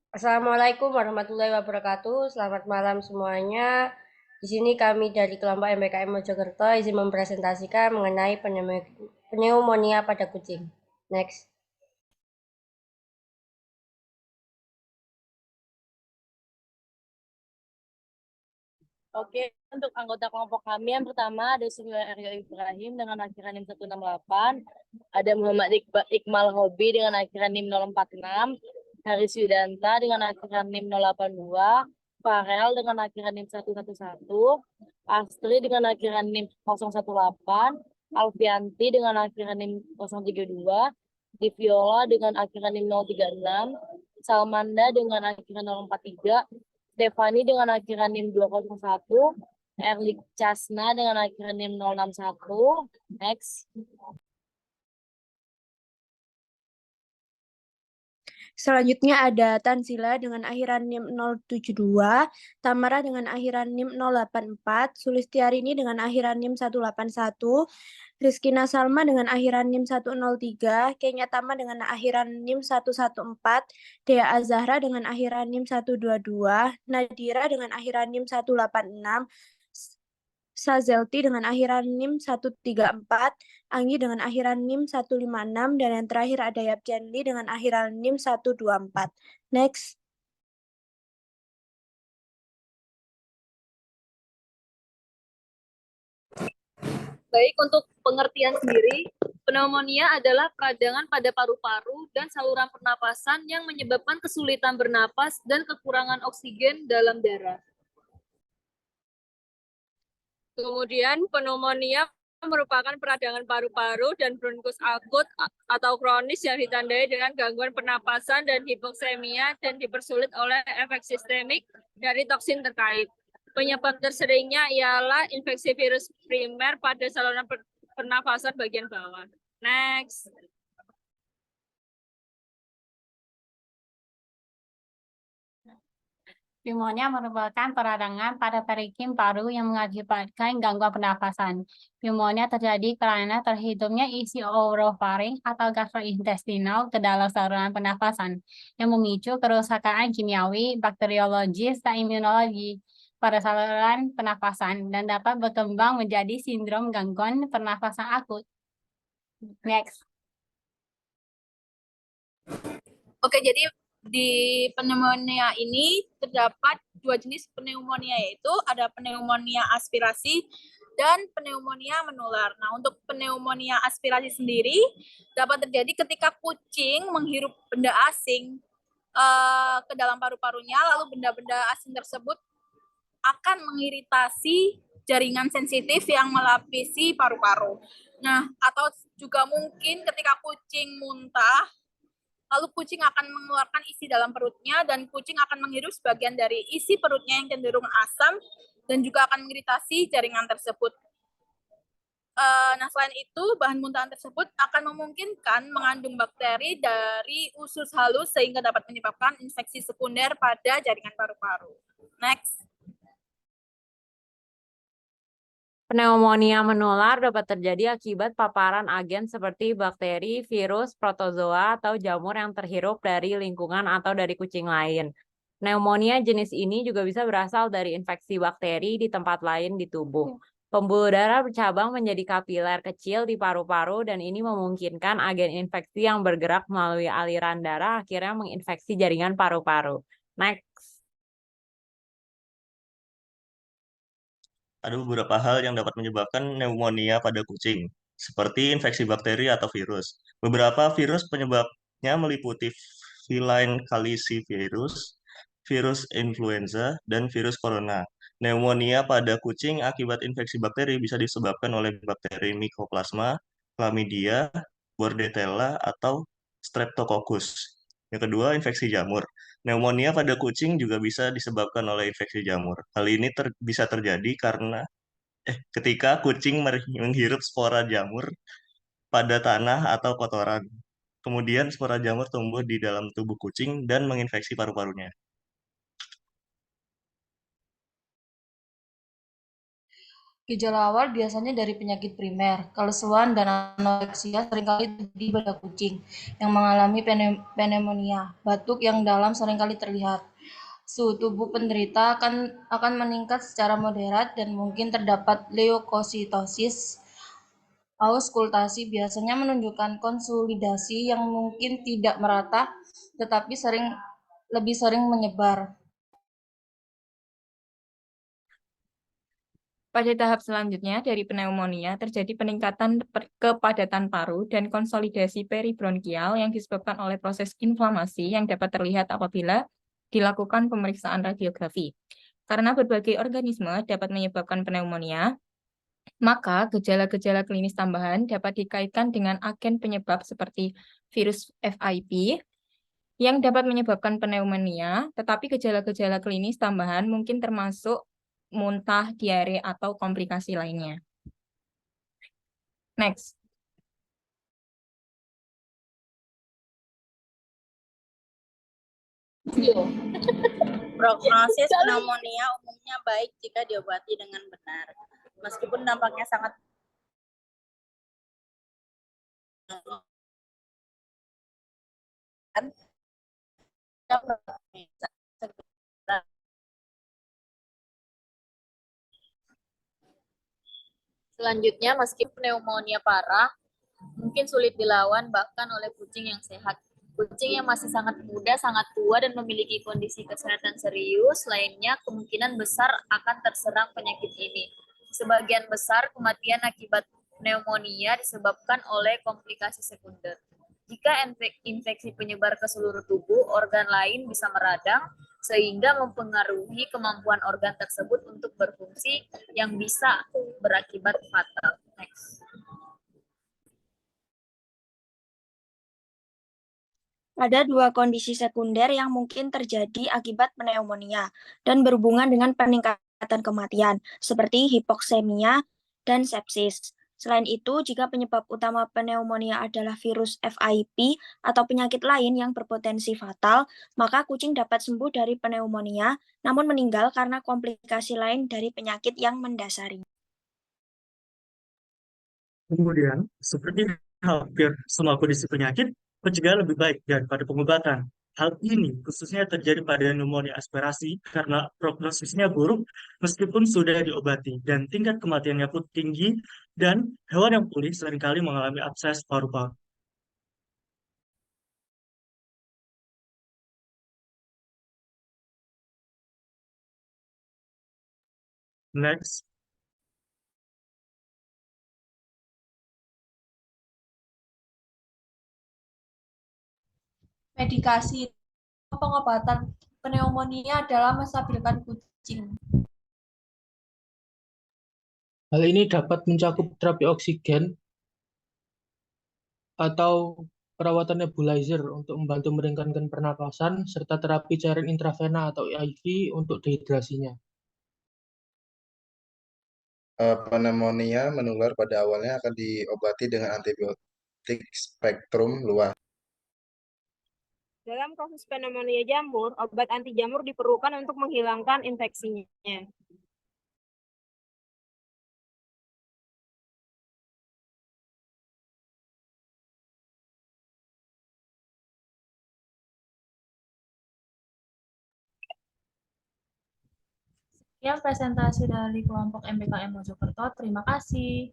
Assalamualaikum warahmatullahi wabarakatuh. Selamat malam semuanya. Di sini kami dari kelompok MBKM Mojokerto izin mempresentasikan mengenai pneumonia pada kucing. Next. Oke, untuk anggota kelompok kami yang pertama ada Surya Aryo Ibrahim dengan akhiran NIM 168, ada Muhammad Iqmal Hobi dengan akhiran NIM 046, Haris Yudanta dengan akhiran NIM 082, Farel dengan akhiran NIM 111, Astri dengan akhiran NIM 018, Alfianti dengan akhiran NIM 032, Diviola dengan akhiran NIM 036, Salmanda dengan akhiran 043, Stefani dengan akhiran NIM 201, Erlik Casna dengan akhiran NIM 061, next. Selanjutnya ada Tansila dengan akhiran NIM 072, Tamara dengan akhiran NIM 084, Sulistiarini dengan akhiran NIM 181, Rizkina Salma dengan akhiran NIM 103, Kenya Tama dengan akhiran NIM 114, Dea Azahra dengan akhiran NIM 122, Nadira dengan akhiran NIM 186, Sazelti dengan akhiran NIM 134, Anggi dengan akhiran NIM 156, dan yang terakhir ada Yapjanli dengan akhiran NIM 124. Next. Baik, untuk pengertian sendiri, pneumonia adalah peradangan pada paru-paru dan saluran pernapasan yang menyebabkan kesulitan bernapas dan kekurangan oksigen dalam darah. Kemudian pneumonia merupakan peradangan paru-paru dan bronkus akut atau kronis yang ditandai dengan gangguan pernapasan dan hipoksemia dan dipersulit oleh efek sistemik dari toksin terkait. Penyebab terseringnya ialah infeksi virus primer pada saluran pernapasan bagian bawah. Next. Pneumonia merupakan peradangan pada perikim paru yang mengakibatkan gangguan pernafasan. Pneumonia terjadi karena terhitungnya isi orofaring atau gastrointestinal ke dalam saluran pernafasan yang memicu kerusakan kimiawi, bakteriologis, dan imunologi pada saluran pernafasan dan dapat berkembang menjadi sindrom gangguan pernafasan akut. Next. Oke, jadi di pneumonia ini terdapat dua jenis pneumonia, yaitu ada pneumonia aspirasi dan pneumonia menular. Nah, untuk pneumonia aspirasi sendiri dapat terjadi ketika kucing menghirup benda asing ke dalam paru-parunya, lalu benda-benda asing tersebut akan mengiritasi jaringan sensitif yang melapisi paru-paru. Nah, atau juga mungkin ketika kucing muntah, lalu kucing akan mengeluarkan isi dalam perutnya dan kucing akan menghirup sebagian dari isi perutnya yang cenderung asam dan juga akan mengiritasi jaringan tersebut. Nah, selain itu, bahan muntahan tersebut akan memungkinkan mengandung bakteri dari usus halus sehingga dapat menyebabkan infeksi sekunder pada jaringan paru-paru. Next. Pneumonia menular dapat terjadi akibat paparan agen seperti bakteri, virus, protozoa, atau jamur yang terhirup dari lingkungan atau dari kucing lain. Pneumonia jenis ini juga bisa berasal dari infeksi bakteri di tempat lain di tubuh. Pembuluh darah bercabang menjadi kapiler kecil di paru-paru dan ini memungkinkan agen infeksi yang bergerak melalui aliran darah akhirnya menginfeksi jaringan paru-paru. Next. Ada beberapa hal yang dapat menyebabkan pneumonia pada kucing, seperti infeksi bakteri atau virus. Beberapa virus penyebabnya meliputi feline calicivirus, virus influenza, dan virus corona. Pneumonia pada kucing akibat infeksi bakteri bisa disebabkan oleh bakteri Mycoplasma, Chlamydia, Bordetella, atau Streptococcus. Yang kedua, infeksi jamur. Pneumonia pada kucing juga bisa disebabkan oleh infeksi jamur. Hal ini bisa terjadi karena ketika kucing menghirup spora jamur pada tanah atau kotoran. Kemudian spora jamur tumbuh di dalam tubuh kucing dan menginfeksi paru-parunya. Gejala awal biasanya dari penyakit primer, kelesuan dan anoreksia seringkali terjadi pada kucing yang mengalami pneumonia. Batuk yang dalam seringkali terlihat. Suhu tubuh penderita akan meningkat secara moderat dan mungkin terdapat leukositosis. Auskultasi biasanya menunjukkan konsolidasi yang mungkin tidak merata, tetapi lebih sering menyebar. Pada tahap selanjutnya dari pneumonia terjadi peningkatan kepadatan paru dan konsolidasi peribronkial yang disebabkan oleh proses inflamasi yang dapat terlihat apabila dilakukan pemeriksaan radiografi. Karena berbagai organisme dapat menyebabkan pneumonia, maka gejala-gejala klinis tambahan dapat dikaitkan dengan agen penyebab seperti virus FIP yang dapat menyebabkan pneumonia, tetapi gejala-gejala klinis tambahan mungkin termasuk muntah, diare, atau komplikasi lainnya. Next. Prognosis pneumonia umumnya baik jika diobati dengan benar. Meskipun dampaknya sangat Selanjutnya, meskipun pneumonia parah, mungkin sulit dilawan bahkan oleh kucing yang sehat. Kucing yang masih sangat muda, sangat tua, dan memiliki kondisi kesehatan serius lainnya kemungkinan besar akan terserang penyakit ini. Sebagian besar kematian akibat pneumonia disebabkan oleh komplikasi sekunder. Jika infeksi penyebar ke seluruh tubuh, organ lain bisa meradang, sehingga mempengaruhi kemampuan organ tersebut untuk berfungsi yang bisa berakibat fatal. Next. Ada dua kondisi sekunder yang mungkin terjadi akibat pneumonia dan berhubungan dengan peningkatan kematian, seperti hipoksemia dan sepsis. Selain itu, jika penyebab utama pneumonia adalah virus FIP atau penyakit lain yang berpotensi fatal, maka kucing dapat sembuh dari pneumonia, namun meninggal karena komplikasi lain dari penyakit yang mendasari. Kemudian, seperti hampir semua kondisi penyakit, pencegahan lebih baik daripada pengobatan. Hal ini khususnya terjadi pada pneumonia aspirasi karena prognosisnya buruk meskipun sudah diobati dan tingkat kematiannya pun tinggi dan hewan yang pulih seringkali mengalami abses paru-paru. Next. Medikasi pengobatan pneumonia adalah menstabilkan kucing. Hal ini dapat mencakup terapi oksigen atau perawatan nebulizer untuk membantu meringankan pernapasan, serta terapi cairan intravena atau IV untuk dehidrasinya. Pneumonia menular pada awalnya akan diobati dengan antibiotik spektrum luas. Dalam kasus pneumonia jamur, obat anti jamur diperlukan untuk menghilangkan infeksinya. Sekian presentasi dari kelompok MBKM Mojokerto. Terima kasih.